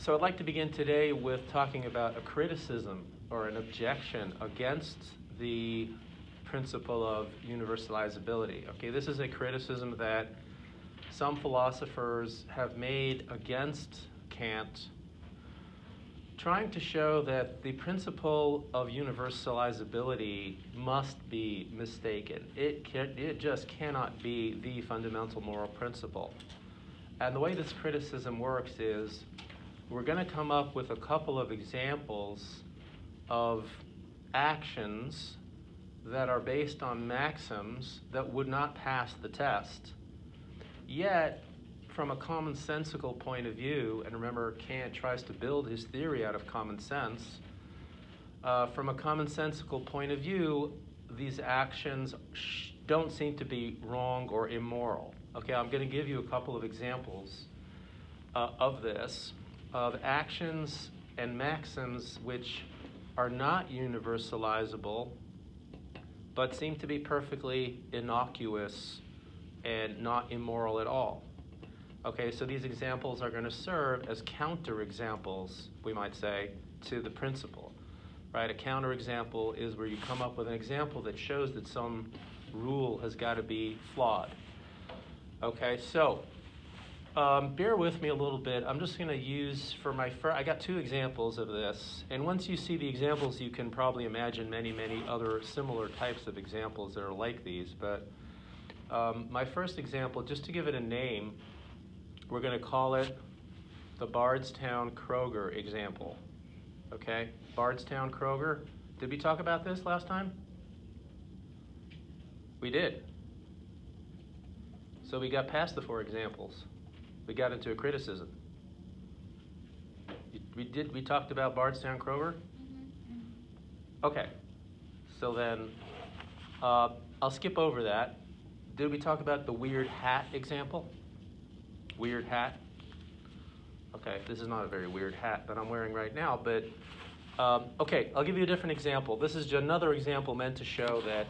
So I'd like to begin today with talking about a criticism or an objection against the principle of universalizability. Okay, this is a criticism that some philosophers have made against Kant, trying to show that the principle of universalizability must be mistaken. It just cannot be the fundamental moral principle. And the way this criticism works is we're going to come up with a couple of examples of actions that are based on maxims that would not pass the test. Yet, from a commonsensical point of view, and remember Kant tries to build his theory out of common sense, from a commonsensical point of view, these actions don't seem to be wrong or immoral. Okay, I'm going to give you a couple of examples of this, of actions and maxims which are not universalizable, but seem to be perfectly innocuous and not immoral at all. Okay, so these examples are going to serve as counterexamples, we might say, to the principle. Right? A counterexample is where you come up with an example that shows that some rule has got to be flawed. Okay, so bear with me a little bit. I'm just going to use for my I got two examples of this, and once you see the examples, you can probably imagine many, many other similar types of examples that are like these. But my first example, just to give it a name, we're going to call it the Bardstown Kroger example. Okay, Bardstown Kroger. Did we talk about this last time? We did. So we got past the four examples. We got into a criticism. We talked about Bardstown Kroger? Okay. So then I'll skip over that. Did we talk about the weird hat example? Weird hat? Okay, this is not a very weird hat that I'm wearing right now, but okay, I'll give you a different example. This is another example meant to show that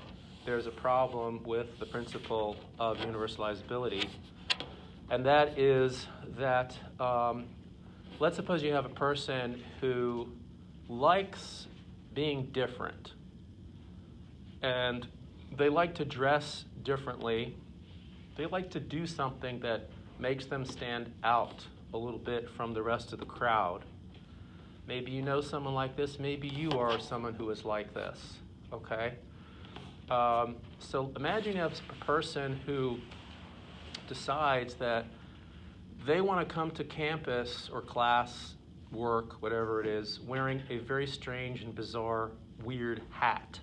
there's a problem with the principle of universalizability. And that is that, let's suppose you have a person who likes being different. And they like to dress differently. They like to do something that makes them stand out a little bit from the rest of the crowd. Maybe you know someone like this. Maybe you are someone who is like this, okay? So imagine you have a person who decides that they want to come to campus or class, work, whatever it is, wearing a very strange and bizarre, weird hat.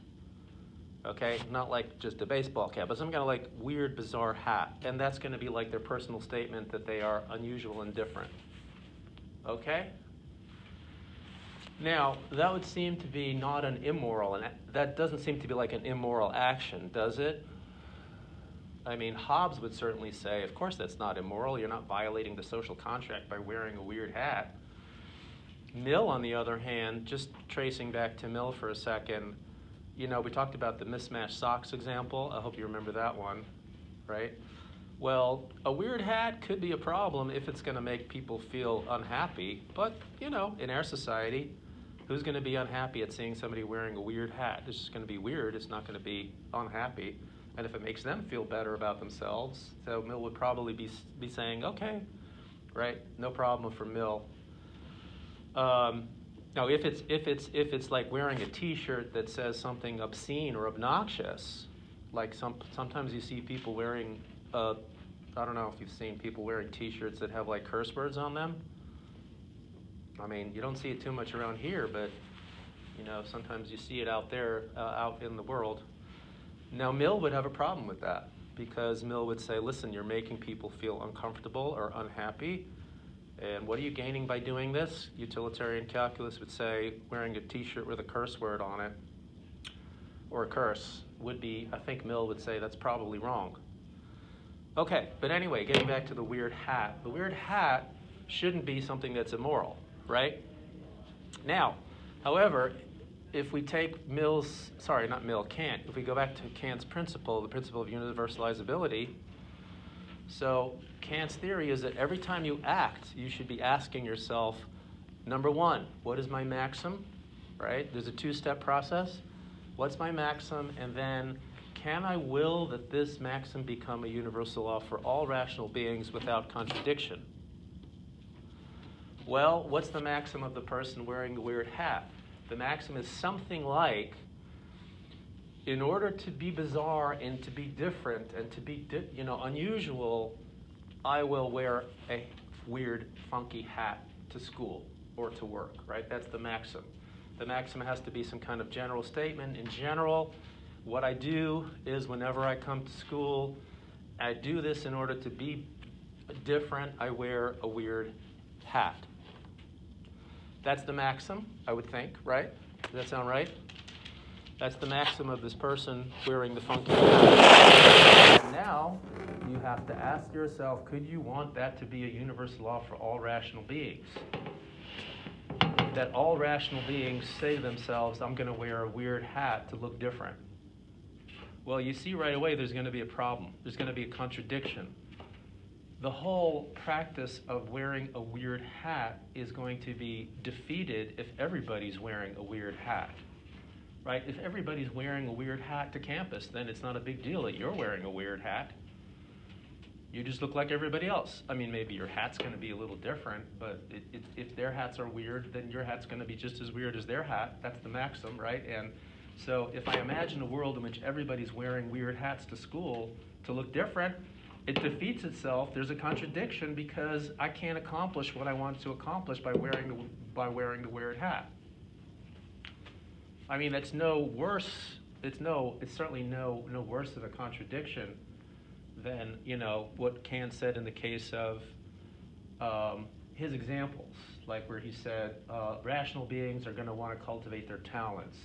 Okay? Not like just a baseball cap, but some kind of like weird, bizarre hat. And that's going to be like their personal statement that they are unusual and different. Okay? Now, that would seem to be not an immoral, and that doesn't seem to be like an immoral action, does it? I mean, Hobbes would certainly say, of course that's not immoral. You're not violating the social contract by wearing a weird hat. Mill, on the other hand, just tracing back to Mill for a second, you know, we talked about the mismatched socks example. I hope you remember that one, right? Well, a weird hat could be a problem if it's going to make people feel unhappy. But, you know, in our society, who's going to be unhappy at seeing somebody wearing a weird hat? It's just going to be weird. It's not going to be unhappy. And if it makes them feel better about themselves, so Mill would probably be saying, okay, right, no problem for Mill. Now, if it's like wearing a T-shirt that says something obscene or obnoxious, like sometimes you see people wearing, I don't know if you've seen people wearing T-shirts that have like curse words on them. I mean, you don't see it too much around here, but you know, sometimes you see it out there, out in the world. Now, Mill would have a problem with that because Mill would say, listen, you're making people feel uncomfortable or unhappy. And what are you gaining by doing this? Utilitarian calculus would say wearing a T-shirt with a curse word on it or a curse would be, I think Mill would say that's probably wrong. Okay, but anyway, getting back to the weird hat. The weird hat shouldn't be something that's immoral, right? Now, however, if we take Kant, if we go back to Kant's principle, the principle of universalizability, so Kant's theory is that every time you act, you should be asking yourself, Number one, what is my maxim, right? There's a two-step process. What's my maxim? And then, can I will that this maxim become a universal law for all rational beings without contradiction? Well, what's the maxim of the person wearing the weird hat? The maxim is something like, in order to be bizarre and to be different and to be unusual, I will wear a weird, funky hat to school or to work, right? That's the maxim. The maxim has to be some kind of general statement. In general, what I do is whenever I come to school, I do this in order to be different. I wear a weird hat. That's the maxim, I would think, right? Does that sound right? That's the maxim of this person wearing the funky hat. And now, you have to ask yourself, could you want that to be a universal law for all rational beings? That all rational beings say to themselves, I'm going to wear a weird hat to look different. Well, you see right away there's going to be a problem. There's going to be a contradiction. The whole practice of wearing a weird hat is going to be defeated if everybody's wearing a weird hat. Right? If everybody's wearing a weird hat to campus, then it's not a big deal that you're wearing a weird hat. You just look like everybody else. I mean, maybe your hat's going to be a little different, but if their hats are weird, then your hat's going to be just as weird as their hat. That's the maxim, right? And so if I imagine a world in which everybody's wearing weird hats to school to look different, it defeats itself. There's a contradiction because I can't accomplish what I want to accomplish by wearing the weird hat. I mean, that's no worse. It's certainly no worse of a contradiction than what Kant said in the case of his examples, like where he said rational beings are going to want to cultivate their talents.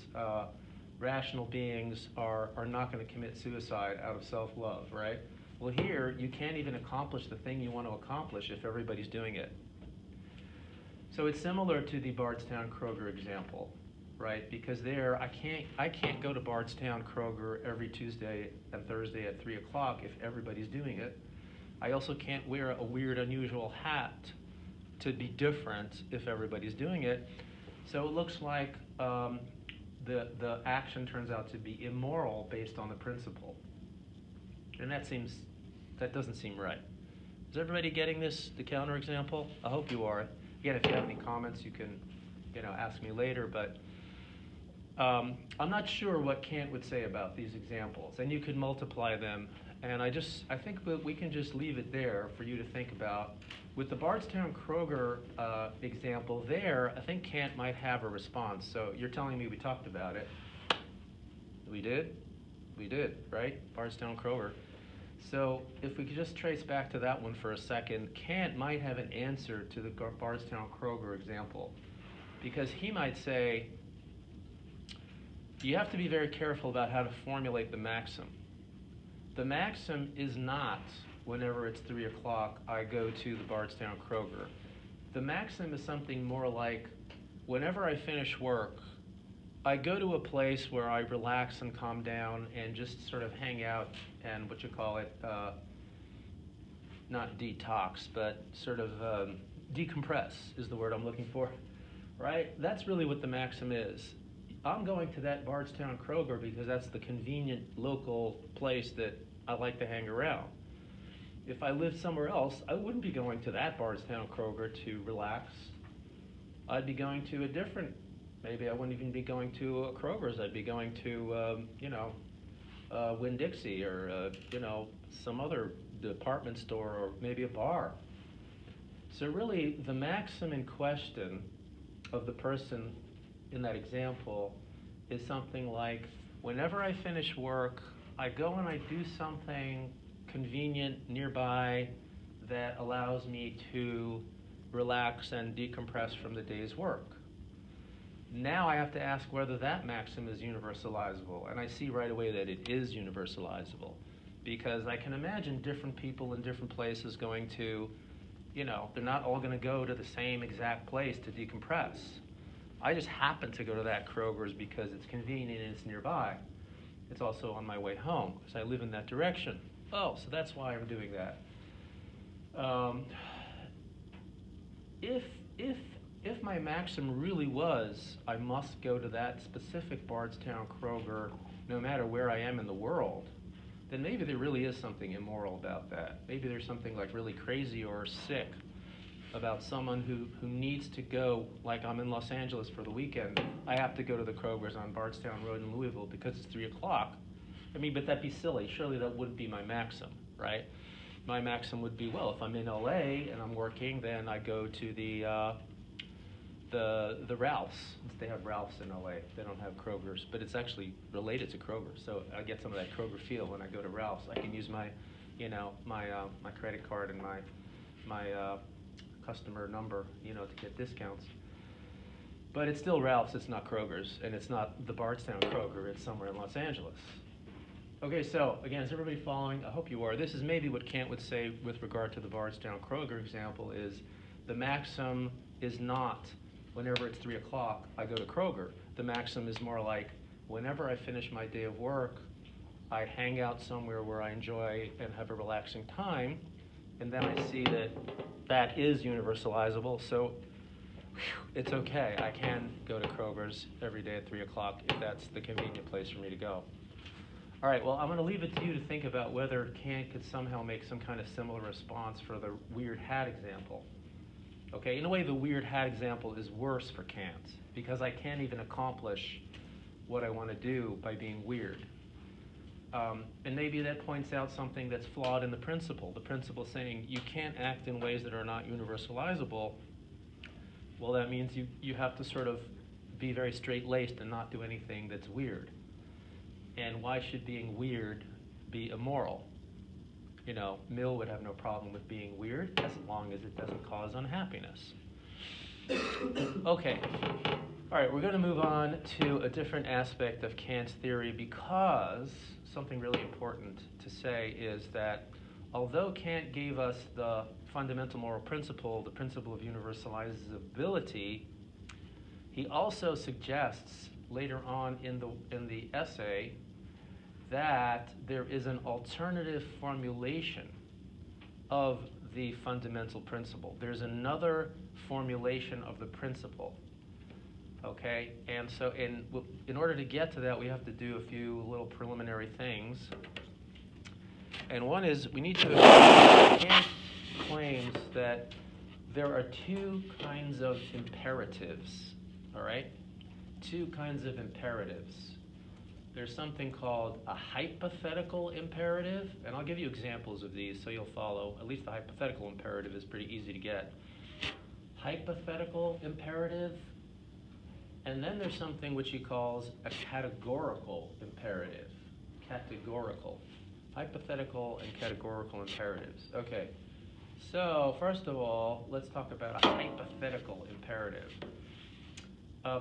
Rational beings are not going to commit suicide out of self-love, right? Well, here you can't even accomplish the thing you want to accomplish if everybody's doing it. So it's similar to the Bardstown Kroger example, right? Because there, I can't go to Bardstown Kroger every Tuesday and Thursday at 3 o'clock if everybody's doing it. I also can't wear a weird, unusual hat to be different if everybody's doing it. So it looks like the action turns out to be immoral based on the principle. And that doesn't seem right. Is everybody getting this, the counterexample? I hope you are. Again, if you have any comments, you can ask me later, but I'm not sure what Kant would say about these examples, and you could multiply them, and I think that we can just leave it there for you to think about. With the Bardstown Kroger example there, I think Kant might have a response. So you're telling me we talked about it. We did? We did, right? Bardstown Kroger. So if we could just trace back to that one for a second, Kant might have an answer to the Bardstown Kroger example, because he might say, you have to be very careful about how to formulate the maxim. The maxim is not, whenever it's 3 o'clock, I go to the Bardstown Kroger. The maxim is something more like, whenever I finish work, I go to a place where I relax and calm down and just sort of hang out and not detox, but sort of decompress is the word I'm looking for, right? That's really what the maxim is. I'm going to that Bardstown Kroger because that's the convenient local place that I like to hang around. If I lived somewhere else, I wouldn't be going to that Bardstown Kroger to relax. I'd be going to a different, maybe I wouldn't even be going to a Kroger's. I'd be going to, Winn-Dixie or, some other department store or maybe a bar. So really, the maxim in question of the person in that example is something like, whenever I finish work, I go and I do something convenient nearby that allows me to relax and decompress from the day's work. Now I have to ask whether that maxim is universalizable, and I see right away that it is universalizable, because I can imagine different people in different places going to, they're not all going to go to the same exact place to decompress. I just happen to go to that Kroger's because it's convenient and it's nearby. It's also on my way home because I live in that direction. Oh, so that's why I'm doing that. If if my maxim really was, I must go to that specific Bardstown Kroger no matter where I am in the world, then maybe there really is something immoral about that. Maybe there's something like really crazy or sick about someone who needs to go, like I'm in Los Angeles for the weekend, I have to go to the Kroger's on Bardstown Road in Louisville because it's 3 o'clock. I mean, but that'd be silly. Surely that wouldn't be my maxim, right? My maxim would be, well, if I'm in LA and I'm working, then I go to the Ralphs. They have Ralphs in LA. They don't have Kroger's, but it's actually related to Kroger. So I get some of that Kroger feel when I go to Ralph's. I can use my, my credit card and my customer number, to get discounts. But it's still Ralph's. It's not Kroger's, and it's not the Bardstown Kroger. It's somewhere in Los Angeles. Okay, so again, is everybody following? I hope you are. This is maybe what Kant would say with regard to the Bardstown Kroger example is the maxim is not whenever it's 3 o'clock, I go to Kroger. The maxim is more like whenever I finish my day of work, I hang out somewhere where I enjoy and have a relaxing time, and then I see that that is universalizable, so it's okay. I can go to Kroger's every day at 3 o'clock if that's the convenient place for me to go. All right, well, I'm going to leave it to you to think about whether Kant could somehow make some kind of similar response for the weird hat example. Okay, in a way, the weird hat example is worse for Kant because I can't even accomplish what I want to do by being weird. And maybe that points out something that's flawed in the principle. The principle saying you can't act in ways that are not universalizable. Well, that means you have to sort of be very straight-laced and not do anything that's weird. And why should being weird be immoral? Mill would have no problem with being weird as long as it doesn't cause unhappiness. Okay. All right, we're going to move on to a different aspect of Kant's theory because something really important to say is that although Kant gave us the fundamental moral principle, the principle of universalizability, he also suggests later on in the essay that there is an alternative formulation of the fundamental principle. There's another formulation of the principle, okay? And so in order to get to that, we have to do a few little preliminary things. And one is we need to, Kant claims that there are two kinds of imperatives, all right? Two kinds of imperatives. There's something called a hypothetical imperative, and I'll give you examples of these so you'll follow. At least the hypothetical imperative is pretty easy to get. Hypothetical imperative, and then there's something which he calls a categorical imperative. Categorical. Hypothetical and categorical imperatives. Okay, so first of all, let's talk about a hypothetical imperative.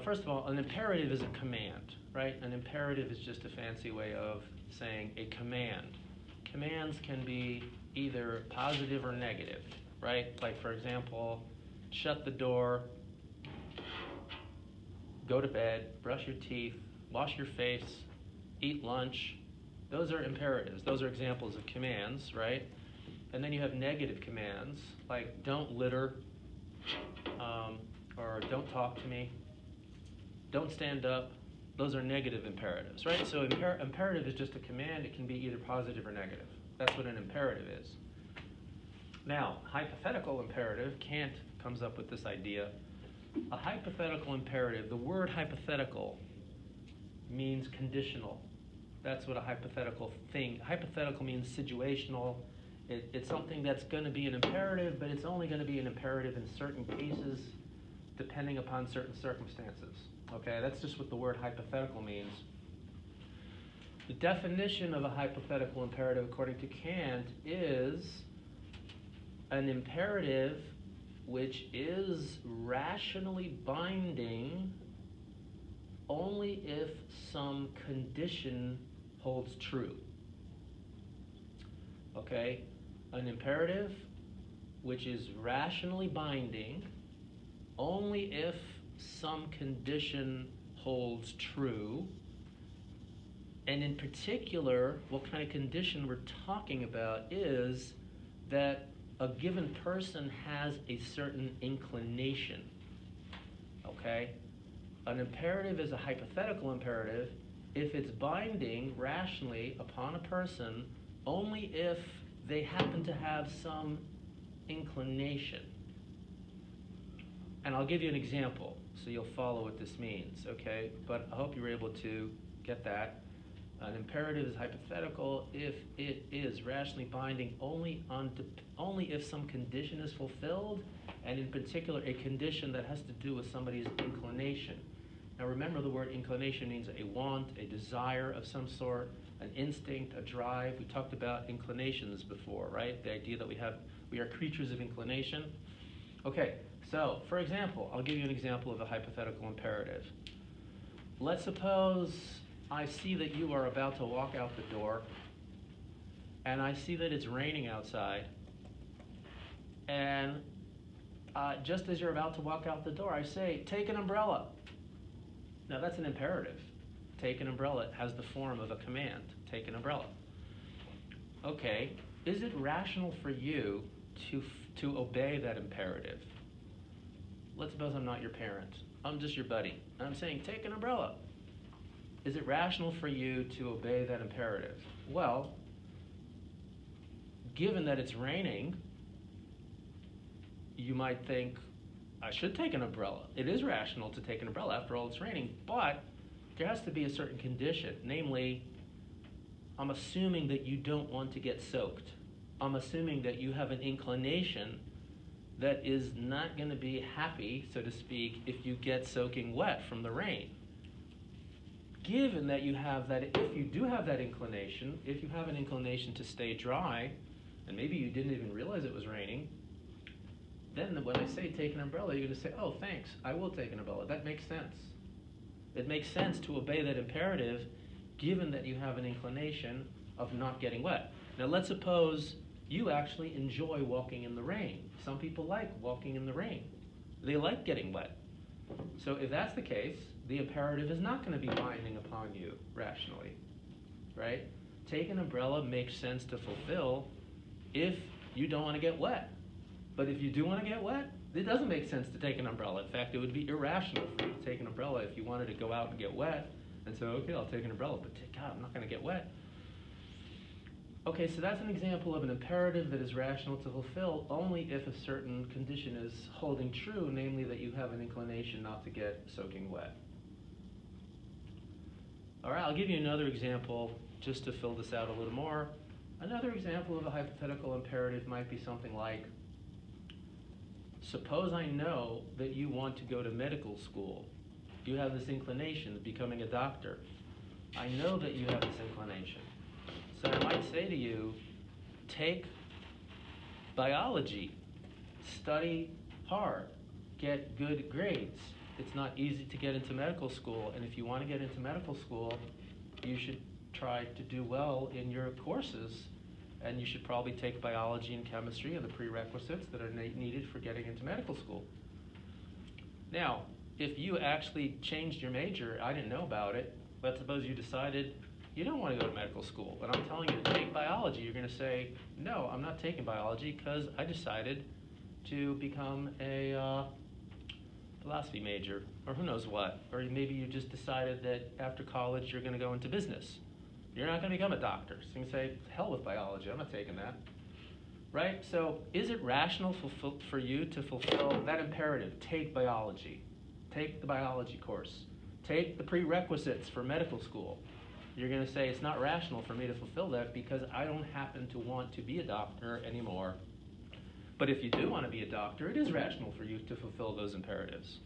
First of all, an imperative is a command, right? An imperative is just a fancy way of saying a command. Commands can be either positive or negative, right? Like, for example, shut the door, go to bed, brush your teeth, wash your face, eat lunch. Those are imperatives. Those are examples of commands, right? And then you have negative commands, like don't litter, or don't talk to me, don't stand up. Those are negative imperatives, right? So imperative is just a command. It can be either positive or negative. That's what an imperative is. Now, hypothetical imperative, Kant comes up with this idea. A hypothetical imperative, the word hypothetical means conditional. That's what a hypothetical thing, hypothetical means situational. It's something that's going to be an imperative, but it's only going to be an imperative in certain cases, depending upon certain circumstances. Okay, that's just what the word hypothetical means. The definition of a hypothetical imperative, according to Kant, is an imperative which is rationally binding only if some condition holds true. Okay, an imperative which is rationally binding only if some condition holds true. And in particular, what kind of condition we're talking about is that a given person has a certain inclination. okay? An imperative is a hypothetical imperative if it's binding rationally upon a person only if they happen to have some inclination. And I'll give you an example so you'll follow what this means, okay? But I hope you were able to get that. An imperative is hypothetical if it is rationally binding only if some condition is fulfilled, and in particular a condition that has to do with somebody's inclination. Now remember, the word inclination means a want, a desire of some sort, an instinct, a drive. We talked about inclinations before, right? The idea that we are creatures of inclination. Okay, so for example, I'll give you an example of a hypothetical imperative. Let's suppose I see that you are about to walk out the door, and I see that it's raining outside, and just as you're about to walk out the door, I say, take an umbrella. Now that's an imperative. Take an umbrella. It has the form of a command. Take an umbrella. Okay, is it rational for you to obey that imperative? Let's suppose I'm not your parent. I'm just your buddy. And I'm saying, take an umbrella. Is it rational for you to obey that imperative? Well, given that it's raining, you might think, I should take an umbrella. It is rational to take an umbrella. After all, it's raining. But there has to be a certain condition. Namely, I'm assuming that you don't want to get soaked. I'm assuming that you have an inclination that is not going to be happy, so to speak, if you get soaking wet from the rain. Given that you have that, if you do have that inclination, if you have an inclination to stay dry, and maybe you didn't even realize it was raining, then when I say take an umbrella, you're going to say, oh, thanks, I will take an umbrella. That makes sense. It makes sense to obey that imperative given that you have an inclination of not getting wet. Now let's suppose you actually enjoy walking in the rain. Some people like walking in the rain. They like getting wet. So if that's the case, the imperative is not going to be binding upon you rationally, right? Take an umbrella makes sense to fulfill if you don't want to get wet. But if you do want to get wet, it doesn't make sense to take an umbrella. In fact, it would be irrational for you to take an umbrella if you wanted to go out and get wet and say, okay, I'll take an umbrella, but God, I'm not going to get wet. Okay, so that's an example of an imperative that is rational to fulfill only if a certain condition is holding true, namely that you have an inclination not to get soaking wet. All right, I'll give you another example just to fill this out a little more. Another example of a hypothetical imperative might be something like, suppose I know that you want to go to medical school. You have this inclination of becoming a doctor. I know that you have this inclination. So I might say to you, take biology, study hard, get good grades. It's not easy to get into medical school, and if you want to get into medical school, you should try to do well in your courses, and you should probably take biology and chemistry and the prerequisites that are needed for getting into medical school. Now, if you actually changed your major, I didn't know about it, let's suppose you decided you don't want to go to medical school, but I'm telling you to take biology, you're going to say, no, I'm not taking biology because I decided to become a philosophy major, or who knows what. Or maybe you just decided that after college you're going to go into business. You're not going to become a doctor. So you can say, hell with biology, I'm not taking that. Right? So is it rational for you to fulfill that imperative? Take biology. Take the biology course. Take the prerequisites for medical school. You're going to say it's not rational for me to fulfill that because I don't happen to want to be a doctor anymore. But if you do want to be a doctor, it is rational for you to fulfill those imperatives.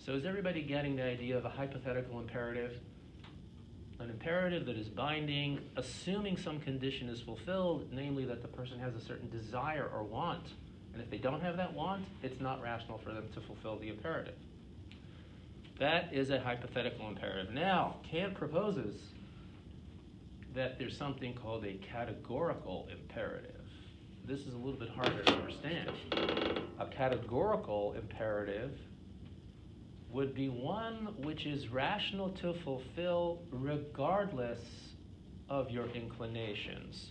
So is everybody getting the idea of a hypothetical imperative? An imperative that is binding, assuming some condition is fulfilled, namely that the person has a certain desire or want. And if they don't have that want, it's not rational for them to fulfill the imperative. That is a hypothetical imperative. Now, Kant proposes that there's something called a categorical imperative. This is a little bit harder to understand. A categorical imperative would be one which is rational to fulfill regardless of your inclinations.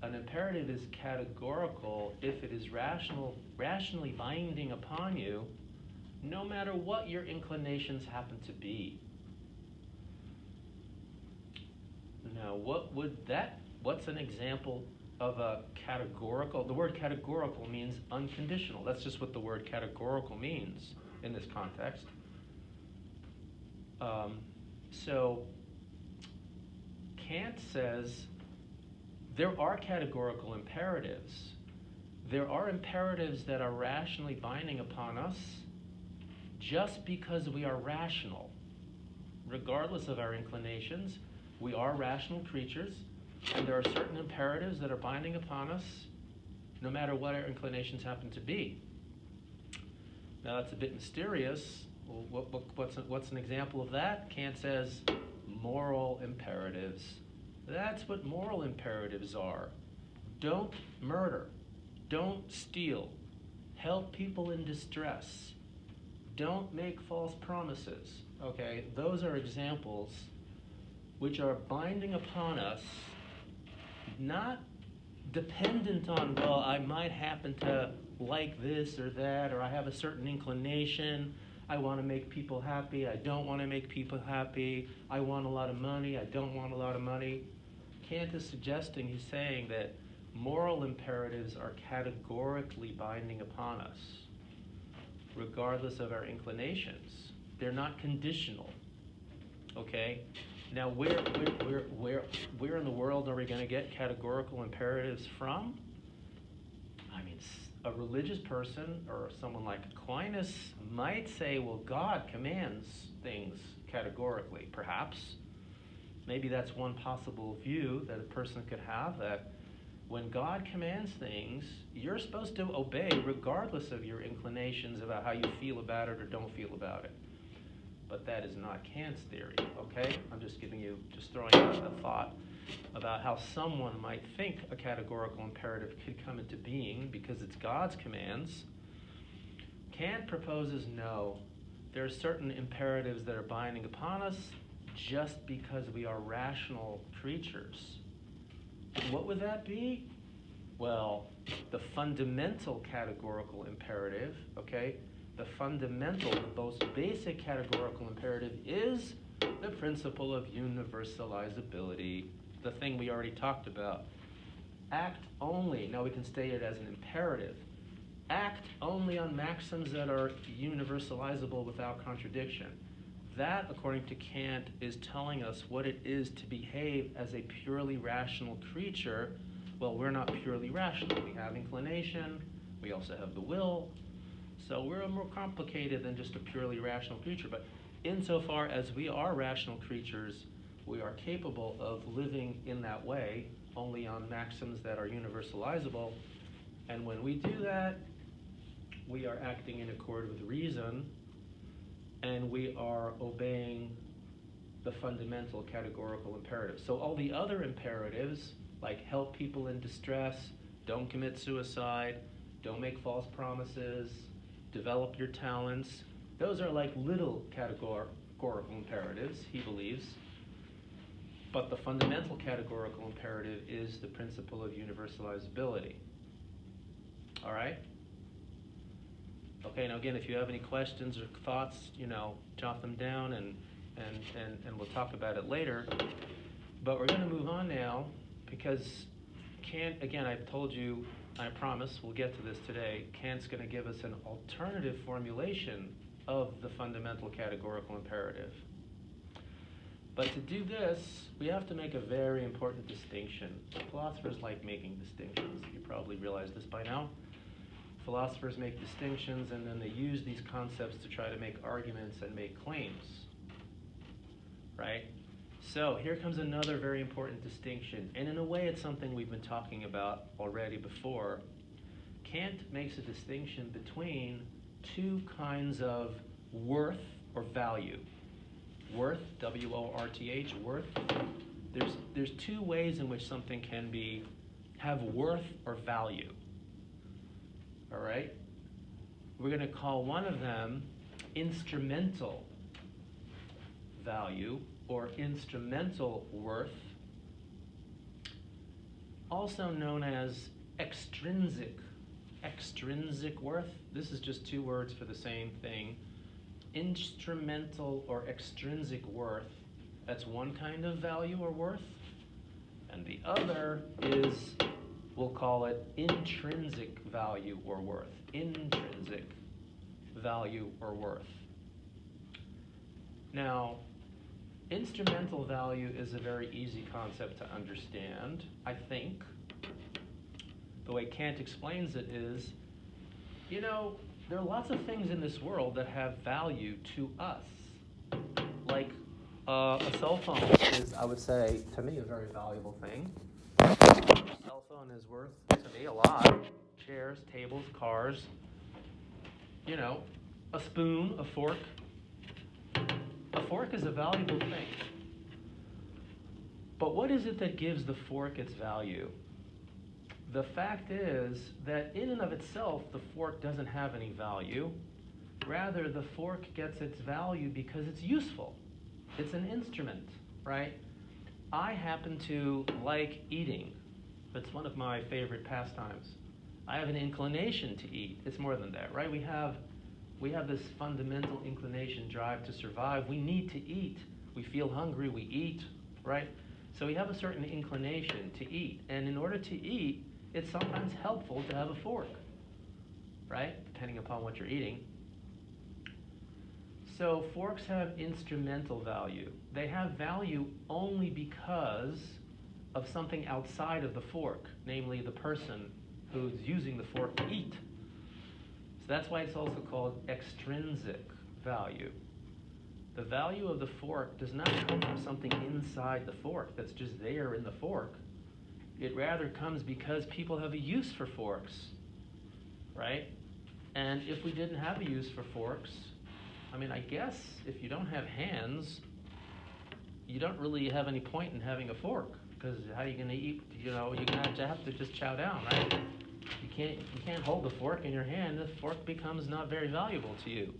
An imperative is categorical if it is rationally binding upon you no matter what your inclinations happen to be. Now, what's an example of a categorical? The word categorical means unconditional. That's just what the word categorical means in this context. So Kant says there are categorical imperatives. There are imperatives that are rationally binding upon us just because we are rational. Regardless of our inclinations, we are rational creatures, and there are certain imperatives that are binding upon us no matter what our inclinations happen to be. Now that's a bit mysterious. Well, what's an example of that? Kant says moral imperatives. That's what moral imperatives are. Don't murder. Don't steal. Help people in distress. Don't make false promises. Okay, those are examples which are binding upon us, not dependent on, well, I might happen to like this or that, or I have a certain inclination. I want to make people happy. I don't want to make people happy. I want a lot of money. I don't want a lot of money. Kant is suggesting, he's saying that moral imperatives are categorically binding upon us, regardless of our inclinations. They're not conditional. Okay? Now, where in the world are we going to get categorical imperatives from? I mean, a religious person or someone like Aquinas might say, well, God commands things categorically, perhaps. Maybe that's one possible view that a person could have, that when God commands things, you're supposed to obey regardless of your inclinations about how you feel about it or don't feel about it. But that is not Kant's theory, okay? I'm just throwing out a thought about how someone might think a categorical imperative could come into being because it's God's commands. Kant proposes no. There are certain imperatives that are binding upon us just because we are rational creatures. What would that be? Well, the fundamental categorical imperative, okay? The fundamental, the most basic categorical imperative is the principle of universalizability, the thing we already talked about. Act only, now we can state it as an imperative, act only on maxims that are universalizable without contradiction. That, according to Kant, is telling us what it is to behave as a purely rational creature. Well, we're not purely rational. We have inclination, we also have the will, so we're more complicated than just a purely rational creature. But insofar as we are rational creatures, we are capable of living in that way, only on maxims that are universalizable. And when we do that, we are acting in accord with reason, and we are obeying the fundamental categorical imperatives. So all the other imperatives, like help people in distress, don't commit suicide, don't make false promises, develop your talents, those are like little categorical imperatives, he believes. But the fundamental categorical imperative is the principle of universalizability. All right? Okay, now again, if you have any questions or thoughts, jot them down and we'll talk about it later. But we're going to move on now because Kant, again, I've told you, I promise we'll get to this today, Kant's going to give us an alternative formulation of the fundamental categorical imperative. But to do this, we have to make a very important distinction. Philosophers like making distinctions. You probably realize this by now. Philosophers make distinctions, and then they use these concepts to try to make arguments and make claims, right? So here comes another very important distinction, and in a way it's something we've been talking about already before. Kant makes a distinction between two kinds of worth or value. Worth, W-O-R-T-H, worth. There's two ways in which something can have worth or value. All right? We're going to call one of them instrumental value or instrumental worth, also known as extrinsic worth. This is just two words for the same thing. instrumental or extrinsic worth. That's one kind of value or worth. And the other is, we'll call it intrinsic value or worth. Intrinsic value or worth. Now, instrumental value is a very easy concept to understand, I think. The way Kant explains it is, there are lots of things in this world that have value to us. Like a cell phone is, I would say, to me, a very valuable thing. A cell phone is worth, to me, a lot. Chairs, tables, cars, a spoon, a fork. A fork is a valuable thing. But what is it that gives the fork its value? The fact is that in and of itself, the fork doesn't have any value. Rather, the fork gets its value because it's useful. It's an instrument, right? I happen to like eating. It's one of my favorite pastimes. I have an inclination to eat. It's more than that, right? We have this fundamental inclination, drive to survive. We need to eat. We feel hungry, we eat, right? So we have a certain inclination to eat. And in order to eat, it's sometimes helpful to have a fork, right? Depending upon what you're eating. So forks have instrumental value. They have value only because of something outside of the fork, namely the person who's using the fork to eat. So that's why it's also called extrinsic value. The value of the fork does not come from something inside the fork that's just there in the fork. It rather comes because people have a use for forks, right? And if we didn't have a use for forks, I guess if you don't have hands, you don't really have any point in having a fork, because how are you going to eat? You're going to have to just chow down, right? You can't hold the fork in your hand. The fork becomes not very valuable to you.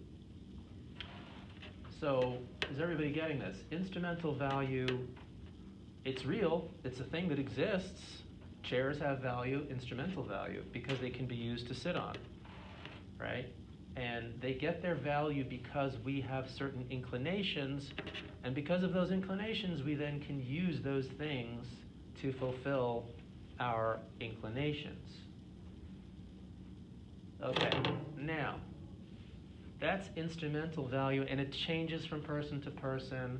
So is everybody getting this? Instrumental value, it's real. It's a thing that exists. Chairs have value, instrumental value, because they can be used to sit on, right? And they get their value because we have certain inclinations, and because of those inclinations, we then can use those things to fulfill our inclinations. Okay, now, that's instrumental value, and it changes from person to person,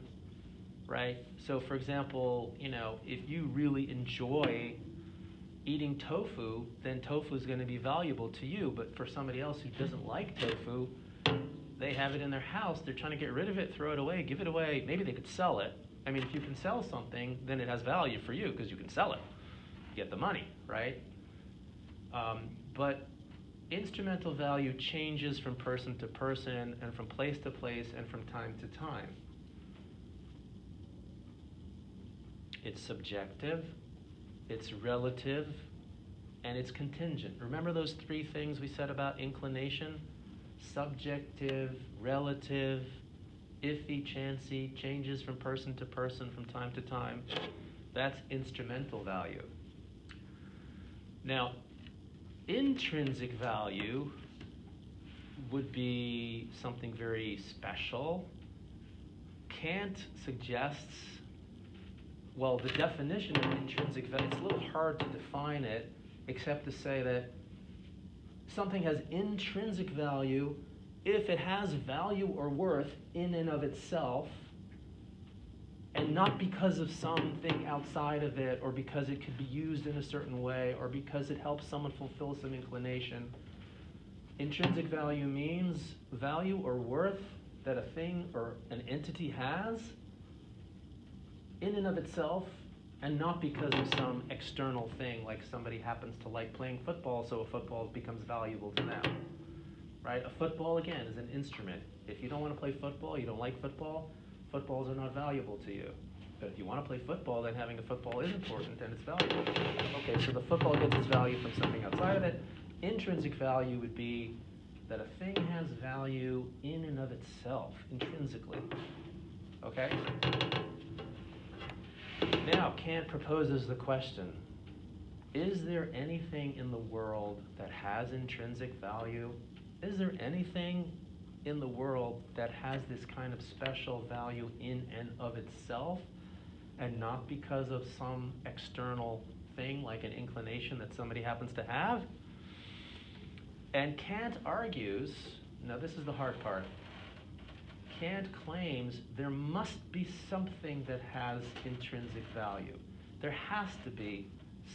right? So, for example, if you really enjoy eating tofu, then tofu is going to be valuable to you. But for somebody else who doesn't like tofu, they have it in their house, they're trying to get rid of it, throw it away, give it away. Maybe they could sell it. If you can sell something, then it has value for you because you can sell it. You get the money, right? But instrumental value changes from person to person and from place to place and from time to time. It's subjective, it's relative, and it's contingent. Remember those three things we said about inclination? Subjective, relative, iffy, chancy, changes from person to person from time to time. That's instrumental value. Now, intrinsic value would be something very special. Kant suggests, well, the definition of intrinsic value, it's a little hard to define it, except to say that something has intrinsic value if it has value or worth in and of itself, and not because of something outside of it, or because it could be used in a certain way, or because it helps someone fulfill some inclination. Intrinsic value means value or worth that a thing or an entity has in and of itself, and not because of some external thing, like somebody happens to like playing football, so a football becomes valuable to them, right? A football, again, is an instrument. If you don't want to play football, you don't like football, footballs are not valuable to you. But if you want to play football, then having a football is important and it's valuable. Okay, so the football gets its value from something outside of it. Intrinsic value would be that a thing has value in and of itself, intrinsically. Okay? Now, Kant proposes the question, is there anything in the world that has intrinsic value? Is there anything in the world that has this kind of special value in and of itself, and not because of some external thing like an inclination that somebody happens to have. And Kant argues, now this is the hard part, Kant claims there must be something that has intrinsic value. There has to be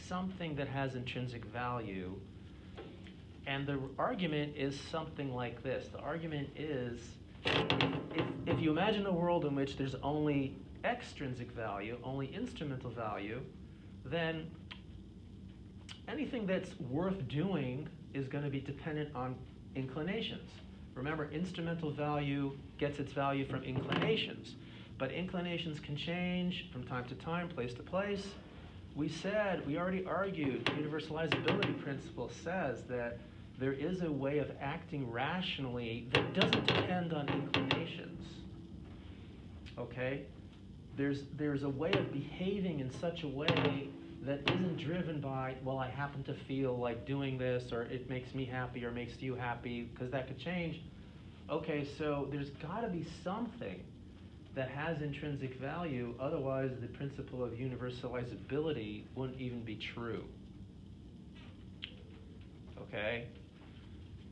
something that has intrinsic value. And the argument is something like this. The argument is, if you imagine a world in which there's only extrinsic value, only instrumental value, then anything that's worth doing is going to be dependent on inclinations. Remember, instrumental value gets its value from inclinations, but inclinations can change from time to time, place to place. We already argued, the universalizability principle says that there is a way of acting rationally that doesn't depend on inclinations. Okay? There's a way of behaving in such a way that isn't driven by, well, I happen to feel like doing this, or it makes me happy, or makes you happy, because that could change. Okay, so there's got to be something that has intrinsic value, otherwise the principle of universalizability wouldn't even be true. Okay?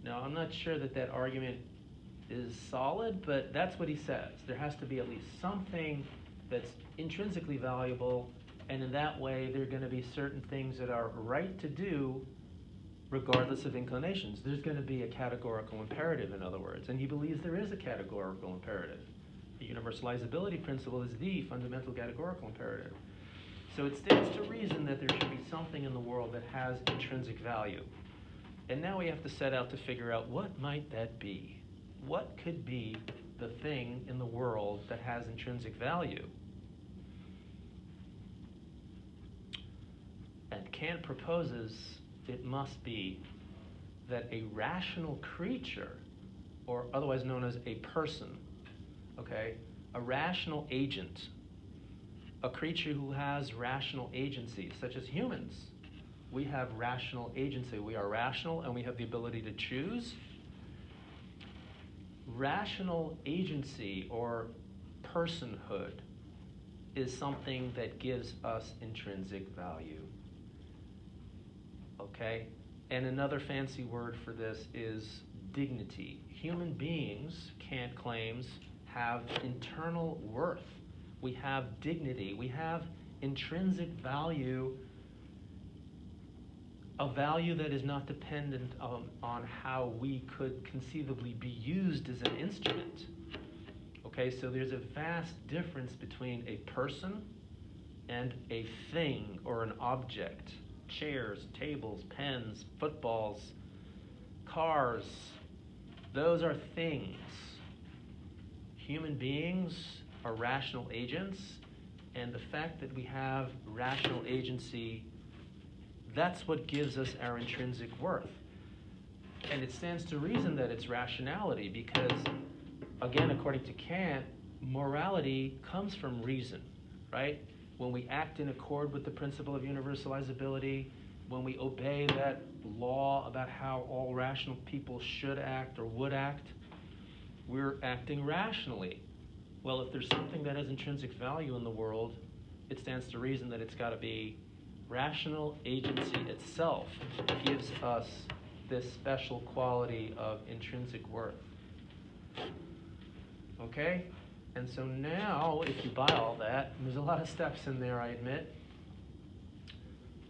Now, I'm not sure that argument is solid, but that's what he says. There has to be at least something that's intrinsically valuable, and in that way, there are going to be certain things that are right to do regardless of inclinations. There's going to be a categorical imperative, in other words, and he believes there is a categorical imperative. The universalizability principle is the fundamental categorical imperative. So it stands to reason that there should be something in the world that has intrinsic value. And now we have to set out to figure out what might that be. What could be the thing in the world that has intrinsic value? And Kant proposes it must be that a rational creature, or otherwise known as a person, okay, a rational agent, a creature who has rational agency, such as humans. We have rational agency. We are rational and we have the ability to choose. Rational agency or personhood is something that gives us intrinsic value. Okay? And another fancy word for this is dignity. Human beings, Kant claims, have internal worth. We have dignity. We have intrinsic value, a value that is not dependent on how we could conceivably be used as an instrument. Okay, so there's a vast difference between a person and a thing or an object. Chairs, tables, pens, footballs, cars, those are things. Human beings are rational agents, and the fact that we have rational agency, that's what gives us our intrinsic worth. And it stands to reason that it's rationality because, again, according to Kant, morality comes from reason, right? When we act in accord with the principle of universalizability, when we obey that law about how all rational people should act or would act, we're acting rationally. Well, if there's something that has intrinsic value in the world, it stands to reason that it's got to be rational agency itself gives us this special quality of intrinsic worth. Okay? And so now, if you buy all that, and there's a lot of steps in there, I admit,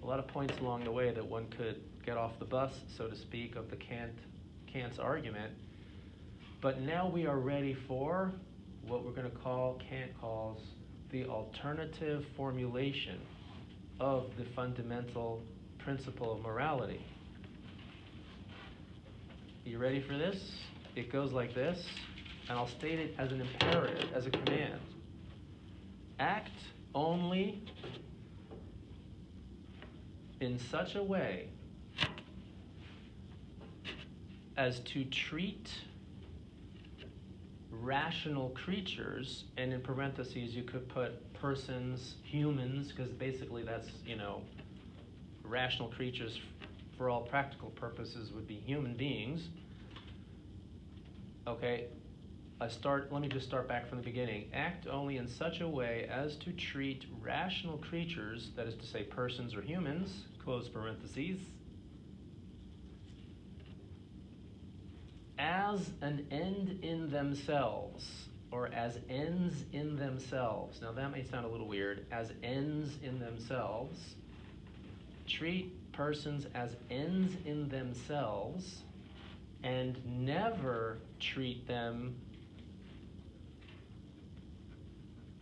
a lot of points along the way that one could get off the bus, so to speak, of the Kant's argument. But now we are ready for what we're going to call, Kant calls, the alternative formulation of the fundamental principle of morality. You ready for this? It goes like this. And I'll state it as an imperative, as a command. Act only in such a way as to treat rational creatures, and in parentheses you could put persons, humans, because basically that's, rational creatures for all practical purposes would be human beings. Okay, let me just start back from the beginning. Act only in such a way as to treat rational creatures, that is to say persons or humans, close parentheses, as an end in themselves, or as ends in themselves. Now that may sound a little weird. As ends in themselves. Treat persons as ends in themselves, and never treat them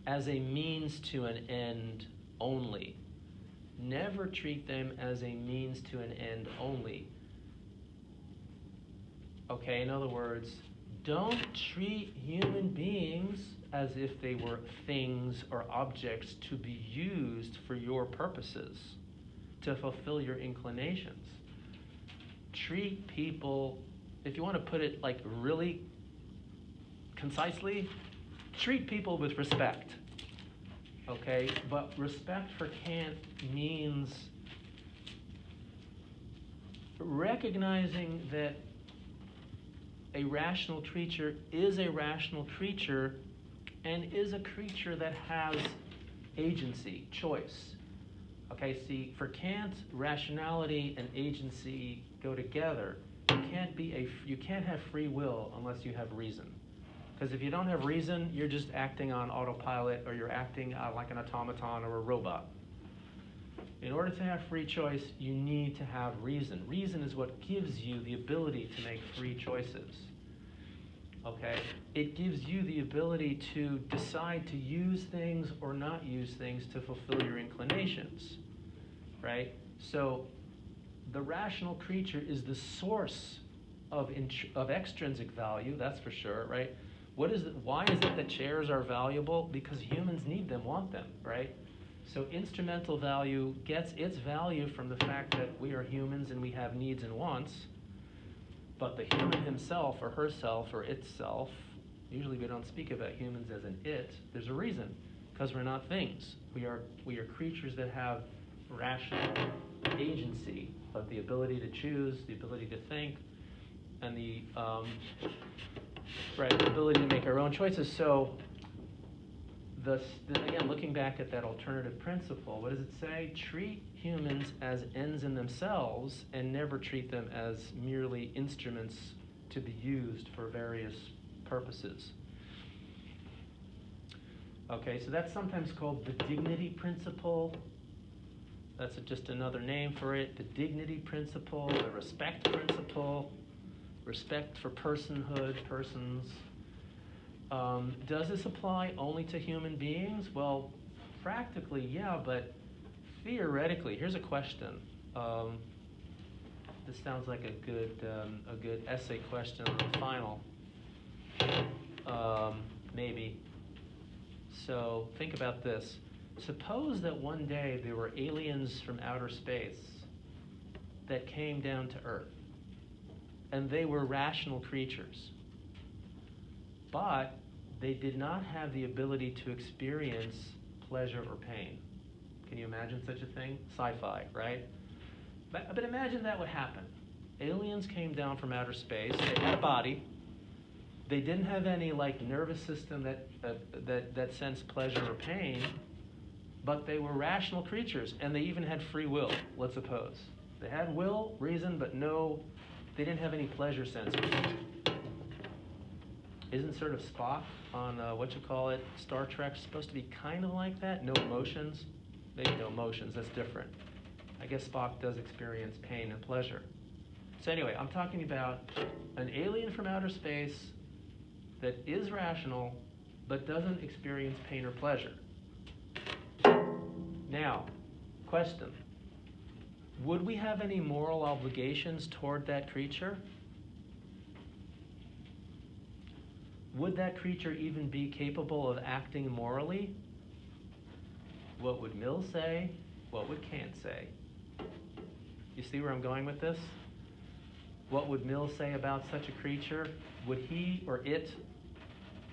as a means to an end only. Never treat them as a means to an end only. Okay, in other words, don't treat human beings as if they were things or objects to be used for your purposes, to fulfill your inclinations. Treat people, if you want to put it like really concisely, treat people with respect. Okay, but respect for Kant means recognizing that a rational creature is a rational creature and is a creature that has agency, choice. Okay, see, for Kant, rationality and agency go together. You can't have free will unless you have reason. Because if you don't have reason, you're just acting on autopilot, or you're acting like an automaton or a robot. In order to have free choice, you need to have reason. Reason is what gives you the ability to make free choices. Okay? It gives you the ability to decide to use things or not use things to fulfill your inclinations. Right? So the rational creature is the source of extrinsic value, that's for sure, right? Why is it that chairs are valuable? Because humans need them, want them, right? So instrumental value gets its value from the fact that we are humans and we have needs and wants, but the human himself or herself or itself, usually we don't speak about humans as an it, there's a reason, because we're not things. We are creatures that have rational agency, of the ability to choose, the ability to think, and the ability to make our own choices. So again, looking back at that alternative principle, what does it say? Treat humans as ends in themselves and never treat them as merely instruments to be used for various purposes. Okay, so that's sometimes called the dignity principle. That's just another name for it. The dignity principle, the respect principle, respect for personhood, persons. Does this apply only to human beings? Well, practically, yeah, but theoretically, here's a question. This sounds like a good essay question on the final. Maybe. So think about this. Suppose that one day there were aliens from outer space that came down to Earth, and they were rational creatures, but they did not have the ability to experience pleasure or pain. Can you imagine such a thing? Sci-fi, right? But imagine that would happen. Aliens came down from outer space. They had a body. They didn't have any nervous system that sensed pleasure or pain, but they were rational creatures, and they even had free will, let's suppose. They had will, reason, but they didn't have any pleasure sensors. Isn't sort of Spock on, Star Trek supposed to be kind of like that? No emotions? Maybe no emotions, that's different. I guess Spock does experience pain and pleasure. So anyway, I'm talking about an alien from outer space that is rational, but doesn't experience pain or pleasure. Now, question. Would we have any moral obligations toward that creature? Would that creature even be capable of acting morally? What would Mill say? What would Kant say? You see where I'm going with this? What would Mill say about such a creature? Would he or it,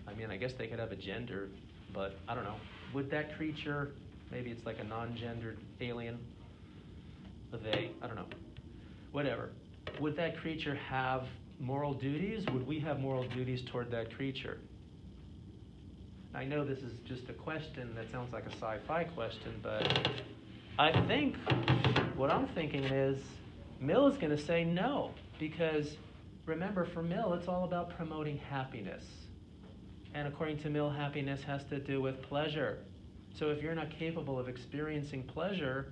I guess they could have a gender, but I don't know. Would that creature, maybe it's like a non-gendered alien, I don't know, whatever. Would that creature have moral duties, would we have moral duties toward that creature? I know this is just a question that sounds like a sci-fi question, but I think what I'm thinking is Mill is going to say no, because remember, for Mill, it's all about promoting happiness. And according to Mill, happiness has to do with pleasure. So if you're not capable of experiencing pleasure,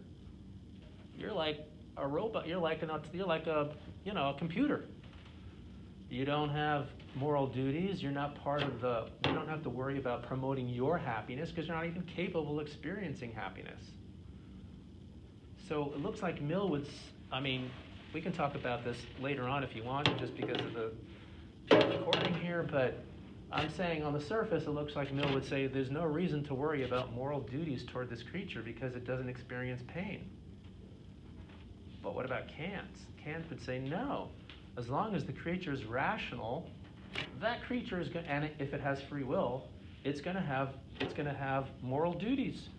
you're like a robot. You're like a computer. You don't have moral duties. You're not part of the. You don't have to worry about promoting your happiness because you're not even capable of experiencing happiness. So it looks like Mill would. I mean, we can talk about this later on if you want, just because of the recording here. But I'm saying on the surface, it looks like Mill would say there's no reason to worry about moral duties toward this creature because it doesn't experience pain. But what about Kant? Kant would say no. As long as the creature is rational, that creature is going, and if it has free will, it's going to have moral duties,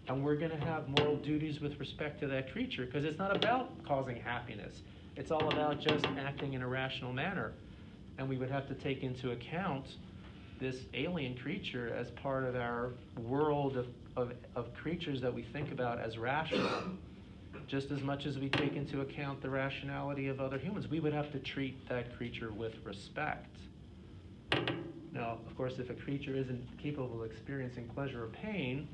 and we're going to have moral duties with respect to that creature because it's not about causing happiness. It's all about just acting in a rational manner, and we would have to take into account this alien creature as part of our world of creatures that we think about as rational. Just as much as we take into account the rationality of other humans, we would have to treat that creature with respect. Now, of course, if a creature isn't capable of experiencing pleasure or pain,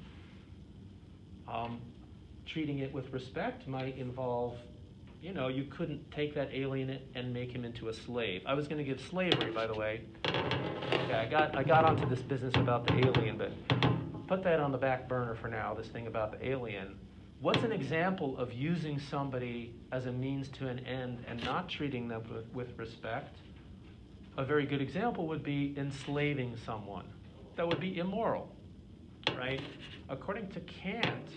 treating it with respect might involve, you couldn't take that alien and make him into a slave. I was going to give slavery, by the way. Okay, I got onto this business about the alien, but put that on the back burner for now, this thing about the alien. What's an example of using somebody as a means to an end and not treating them with respect? A very good example would be enslaving someone. That would be immoral, right? According to Kant,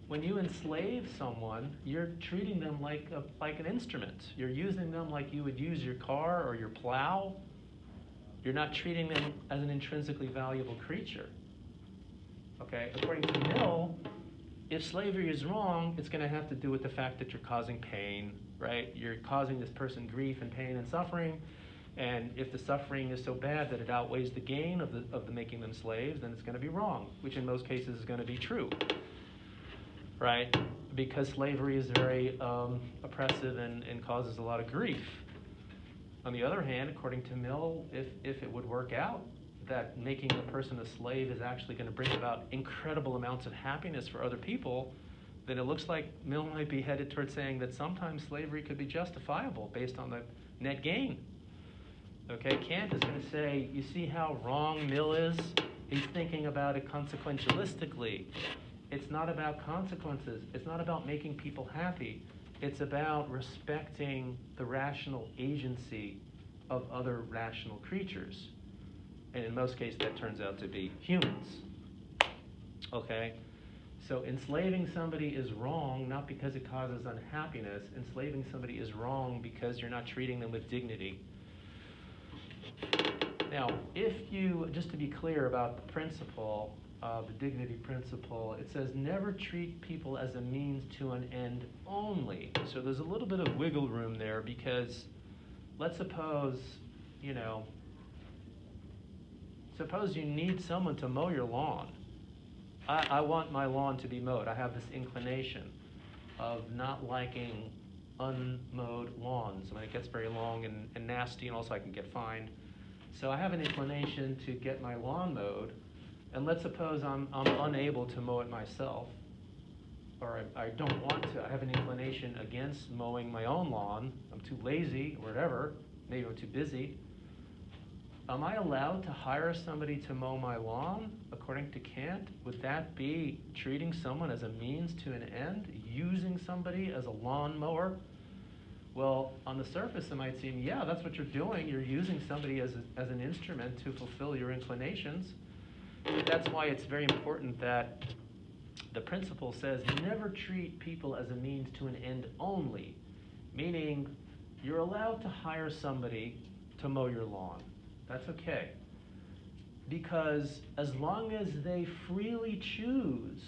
when you enslave someone, you're treating them like an instrument. You're using them like you would use your car or your plow. You're not treating them as an intrinsically valuable creature. Okay, according to Mill, if slavery is wrong, it's going to have to do with the fact that you're causing pain, right? You're causing this person grief and pain and suffering, and if the suffering is so bad that it outweighs the gain of the making them slaves, then it's going to be wrong, which in most cases is going to be true, right? Because slavery is very oppressive and causes a lot of grief. On the other hand, according to Mill, if it would work out, that making a person a slave is actually going to bring about incredible amounts of happiness for other people, then it looks like Mill might be headed towards saying that sometimes slavery could be justifiable based on the net gain. Okay, Kant is going to say, you see how wrong Mill is? He's thinking about it consequentialistically. It's not about consequences. It's not about making people happy. It's about respecting the rational agency of other rational creatures. And in most cases, that turns out to be humans. Okay? So enslaving somebody is wrong, not because it causes unhappiness. Enslaving somebody is wrong because you're not treating them with dignity. Now, just to be clear about the principle, the dignity principle, it says never treat people as a means to an end only. So there's a little bit of wiggle room there because let's suppose, suppose you need someone to mow your lawn. I want my lawn to be mowed. I have this inclination of not liking unmowed lawns. When it gets very long and nasty, and also I can get fined. So I have an inclination to get my lawn mowed. And let's suppose I'm unable to mow it myself, or I don't want to. I have an inclination against mowing my own lawn. I'm too lazy or whatever. Maybe I'm too busy. Am I allowed to hire somebody to mow my lawn? According to Kant, would that be treating someone as a means to an end? Using somebody as a lawn mower? Well, on the surface it might seem, yeah, that's what you're doing. You're using somebody as an instrument to fulfill your inclinations. But that's why it's very important that the principle says never treat people as a means to an end only, meaning you're allowed to hire somebody to mow your lawn. That's okay. Because as long as they freely choose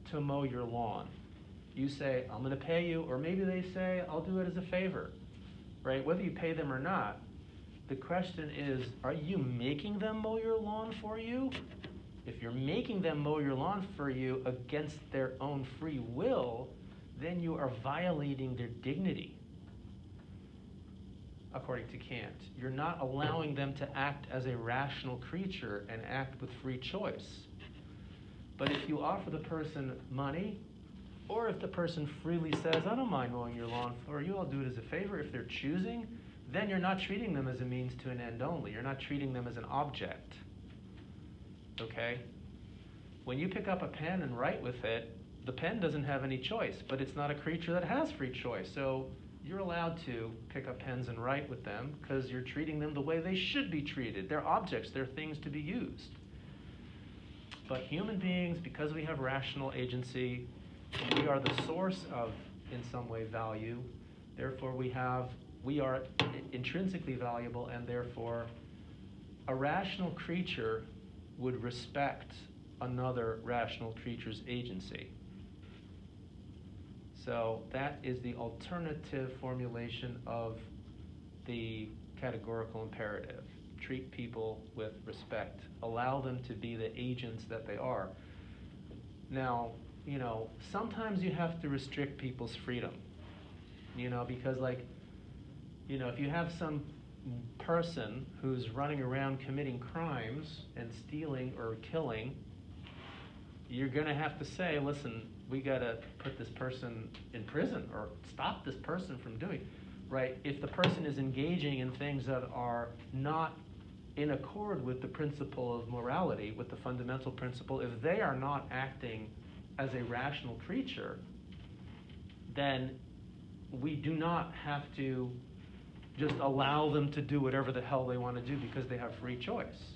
to mow your lawn, you say, I'm going to pay you, or maybe they say, I'll do it as a favor. right? Whether you pay them or not, the question is, are you making them mow your lawn for you? If you're making them mow your lawn for you against their own free will, then you are violating their dignity, according to Kant. You're not allowing them to act as a rational creature and act with free choice. But if you offer the person money, or if the person freely says, I don't mind mowing your lawn for you, I'll do it as a favor, if they're choosing, then you're not treating them as a means to an end only. You're not treating them as an object. Okay? When you pick up a pen and write with it, the pen doesn't have any choice, but it's not a creature that has free choice. So you're allowed to pick up pens and write with them because you're treating them the way they should be treated. They're objects, they're things to be used. But human beings, because we have rational agency, we are the source of, in some way, value. Therefore, we are intrinsically valuable, and therefore, a rational creature would respect another rational creature's agency. So that is the alternative formulation of the categorical imperative. Treat people with respect. Allow them to be the agents that they are. Now, sometimes you have to restrict people's freedom, because if you have some person who's running around committing crimes and stealing or killing, you're going to have to say, listen, we got to put this person in prison or stop this person from doing, right? If the person is engaging in things that are not in accord with the principle of morality, with the fundamental principle, if they are not acting as a rational creature, then we do not have to just allow them to do whatever the hell they want to do because they have free choice.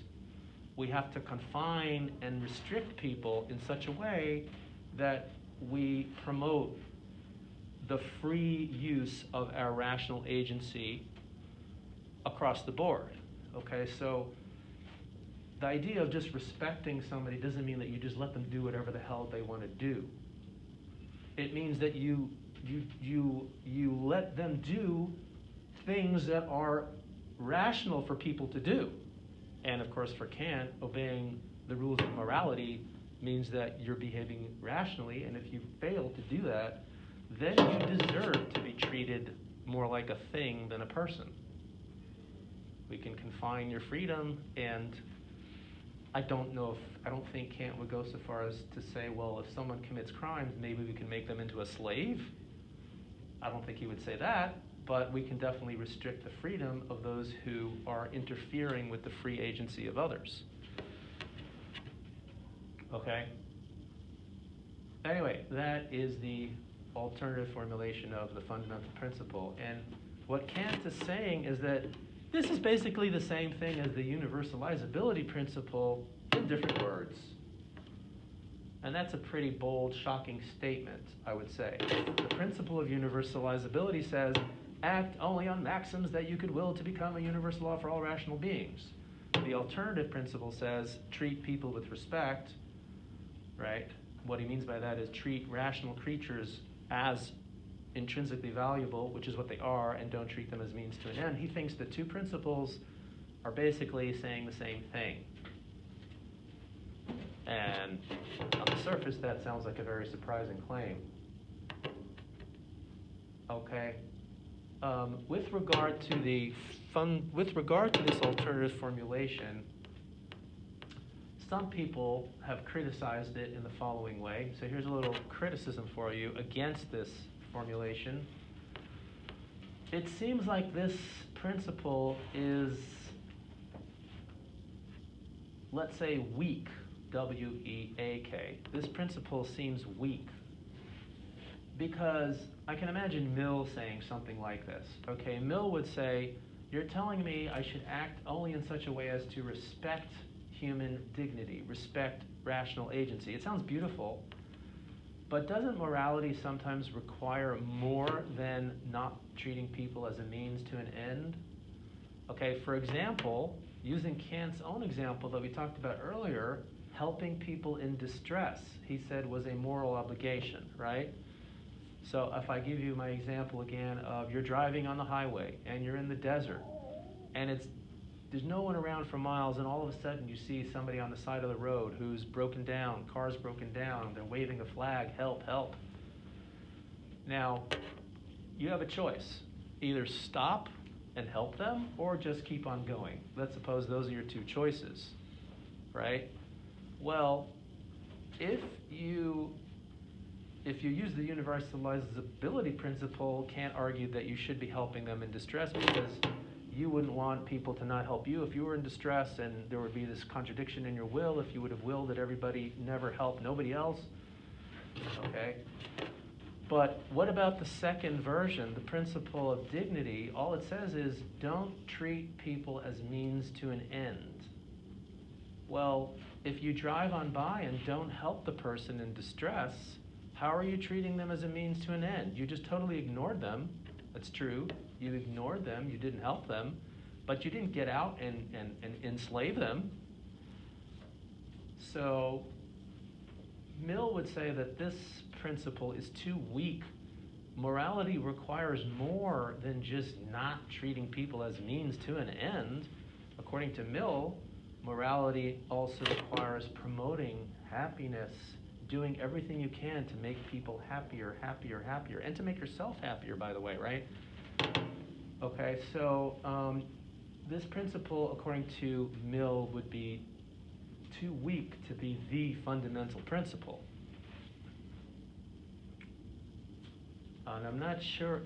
We have to confine and restrict people in such a way that we promote the free use of our rational agency across the board. Okay, so the idea of just respecting somebody doesn't mean that you just let them do whatever the hell they want to do. It means that you let them do things that are rational for people to do. And of course, for Kant, obeying the rules of morality means that you're behaving rationally, and if you fail to do that, then you deserve to be treated more like a thing than a person. We can confine your freedom, and I don't think Kant would go so far as to say, well, if someone commits crimes, maybe we can make them into a slave. I don't think he would say that, but we can definitely restrict the freedom of those who are interfering with the free agency of others. Okay? Anyway, that is the alternative formulation of the fundamental principle. And what Kant is saying is that this is basically the same thing as the universalizability principle in different words. And that's a pretty bold, shocking statement, I would say. The principle of universalizability says, act only on maxims that you could will to become a universal law for all rational beings. The alternative principle says, treat people with respect, right? What he means by that is treat rational creatures as intrinsically valuable, which is what they are, and don't treat them as means to an end. He thinks the two principles are basically saying the same thing. And on the surface, that sounds like a very surprising claim. Okay. With regard to this alternative formulation, some people have criticized it in the following way. So here's a little criticism for you against this formulation. It seems like this principle is, let's say, weak. W-E-A-K. This principle seems weak because I can imagine Mill saying something like this. Okay, Mill would say, you're telling me I should act only in such a way as to respect human dignity, respect rational agency. It sounds beautiful, but doesn't morality sometimes require more than not treating people as a means to an end? Okay, for example, using Kant's own example that we talked about earlier, helping people in distress, he said, was a moral obligation, right? So if I give you my example again of you're driving on the highway and you're in the desert and there's no one around for miles, and all of a sudden you see somebody on the side of the road who's broken down, car's broken down, they're waving a flag, help, help. Now, you have a choice. Either stop and help them or just keep on going. Let's suppose those are your two choices, right? Well, if you use the universalizability principle, can't argue that you should be helping them in distress, because you wouldn't want people to not help you if you were in distress, and there would be this contradiction in your will if you would have willed that everybody never help nobody else. Okay? But what about the second version, the principle of dignity? All it says is don't treat people as means to an end. Well, if you drive on by and don't help the person in distress, how are you treating them as a means to an end? You just totally ignored them. That's true. You ignored them. You didn't help them. But you didn't get out and enslave them. So Mill would say that this principle is too weak. Morality requires more than just not treating people as means to an end. According to Mill, morality also requires promoting happiness, doing everything you can to make people happier, happier, happier, and to make yourself happier, by the way, right? Okay, so this principle, according to Mill, would be too weak to be the fundamental principle. And I'm not sure,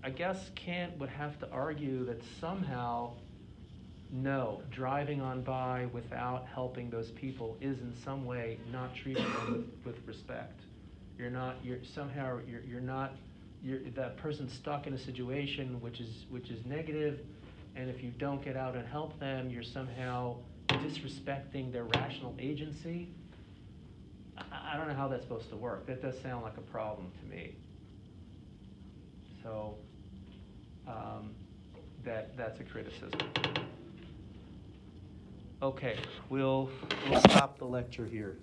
I guess Kant would have to argue that somehow, no, driving on by without helping those people is in some way not treating them with respect. That person's stuck in a situation which is negative, and if you don't get out and help them, you're somehow disrespecting their rational agency. I don't know how that's supposed to work. That does sound like a problem to me. So that's a criticism. Okay, we'll stop the lecture here.